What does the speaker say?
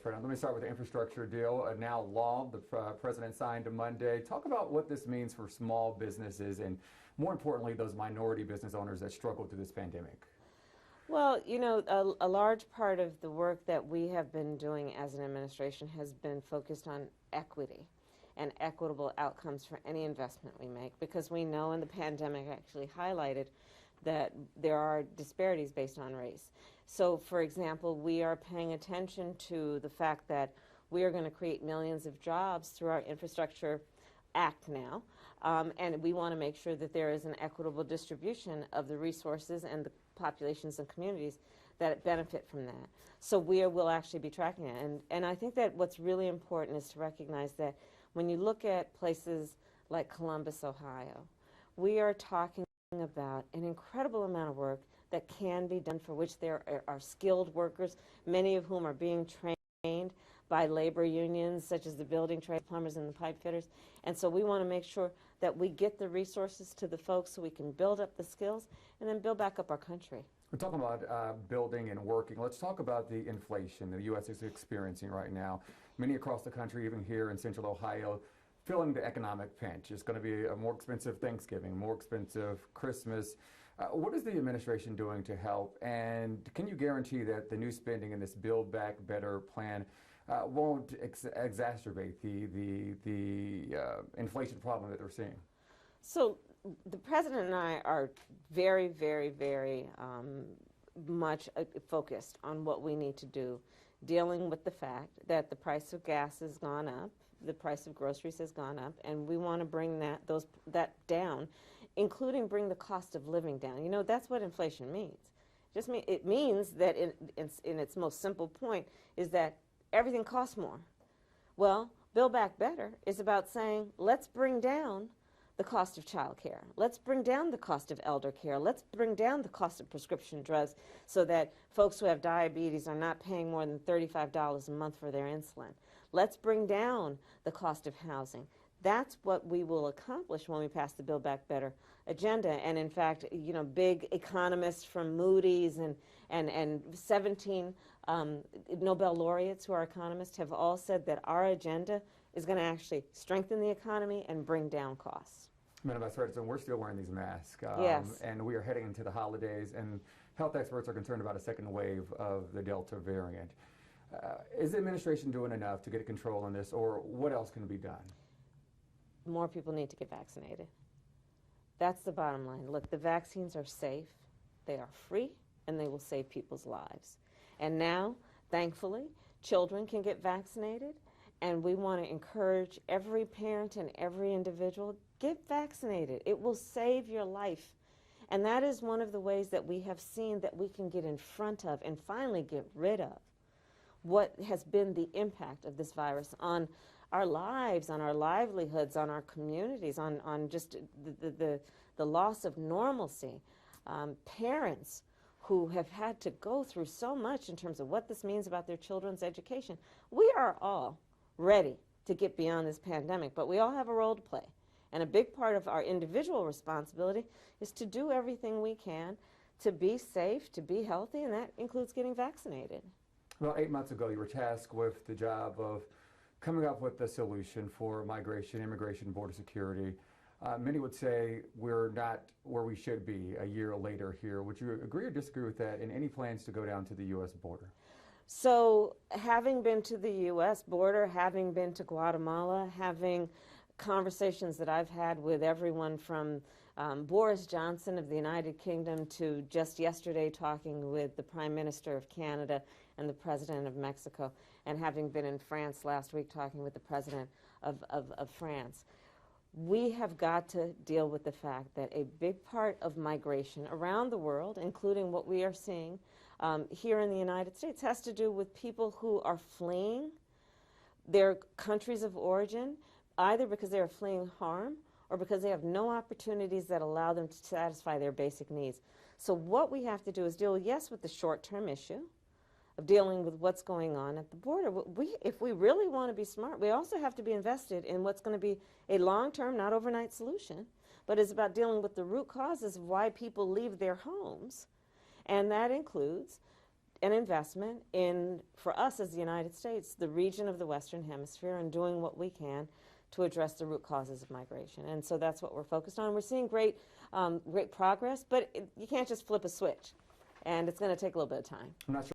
President. Let me start with the infrastructure deal, now law. The President signed Monday. Talk about what this means for small businesses and, more importantly, those minority business owners that struggle through this pandemic. Well, you know, a large part of the work that we have been doing as an administration has been focused on equity and equitable outcomes for any investment we make, because we know, and the pandemic actually highlighted, that there are disparities based on race. So, for example, we are paying attention to the fact that we are going to create millions of jobs through our Infrastructure Act now, and we want to make sure that there is an equitable distribution of the resources and the populations and communities that benefit from that. So we will actually be tracking it. And I think that what's really important is to recognize that when you look at places like Columbus, Ohio, we are talking about an incredible amount of work that can be done, for which there are skilled workers, many of whom are being trained by labor unions such as the building trade, plumbers and the pipe fitters. And so we want to make sure that we get the resources to the folks so we can build up the skills and then build back up our country. We're talking about building and working. Let's talk about the inflation the U.S. is experiencing right now. Many across the country, even here in Central Ohio, feeling the economic pinch. It's going to be a more expensive Thanksgiving, more expensive Christmas. What is the administration doing to help? And can you guarantee that the new spending in this Build Back Better plan won't exacerbate the inflation problem that they're seeing? So the President and I are very, very, very much focused on what we need to do, dealing with the fact that the price of gas has gone up, the price of groceries has gone up, and we want to bring that down, including bring the cost of living down. You know, that's what inflation means. It means that in its most simple point is that everything costs more. Well, Build Back Better is about saying, let's bring down the cost of child care. Let's bring down the cost of elder care. Let's bring down the cost of prescription drugs so that folks who have diabetes are not paying more than $35 a month for their insulin. Let's bring down the cost of housing. That's what we will accomplish when we pass the Build Back Better agenda. And in fact, you know, big economists from Moody's and 17 Nobel laureates who are economists have all said that our agenda is going to actually strengthen the economy and bring down costs. Madam Vice President, we're still wearing these masks. Yes. And we are heading into the holidays, and health experts are concerned about a second wave of the Delta variant. Is the administration doing enough to get control on this, or what else can be done? More people need to get vaccinated. That's the bottom line. Look, the vaccines are safe, they are free, and they will save people's lives. And now, thankfully, children can get vaccinated, and we want to encourage every parent and every individual, get vaccinated. It will save your life. And that is one of the ways that we have seen that we can get in front of and finally get rid of what has been the impact of this virus on our lives, on our livelihoods, on our communities, on just the loss of normalcy. Parents who have had to go through so much in terms of what this means about their children's education. We are all ready to get beyond this pandemic, but we all have a role to play. And a big part of our individual responsibility is to do everything we can to be safe, to be healthy, and that includes getting vaccinated. Well, 8 months ago, you were tasked with the job of coming up with a solution for migration, immigration, border security. Many would say we're not where we should be a year later here. Would you agree or disagree with that, and any plans to go down to the U.S. border? So having been to the U.S. border, having been to Guatemala, having conversations that I've had with everyone from Boris Johnson of the United Kingdom to just yesterday talking with the Prime Minister of Canada and the President of Mexico, and having been in France last week talking with the President of France, we have got to deal with the fact that a big part of migration around the world, including what we are seeing here in the United States, has to do with people who are fleeing their countries of origin, either because they are fleeing harm or because they have no opportunities that allow them to satisfy their basic needs. So what we have to do is deal, yes, with the short-term issue of dealing with what's going on at the border. If we really want to be smart, we also have to be invested in what's going to be a long-term, not overnight solution, but is about dealing with the root causes of why people leave their homes. And that includes an investment in, for us as the United States, the region of the Western Hemisphere, and doing what we can to address the root causes of migration. And so that's what we're focused on. We're seeing great progress, but you can't just flip a switch, and it's going to take a little bit of time. I'm not sure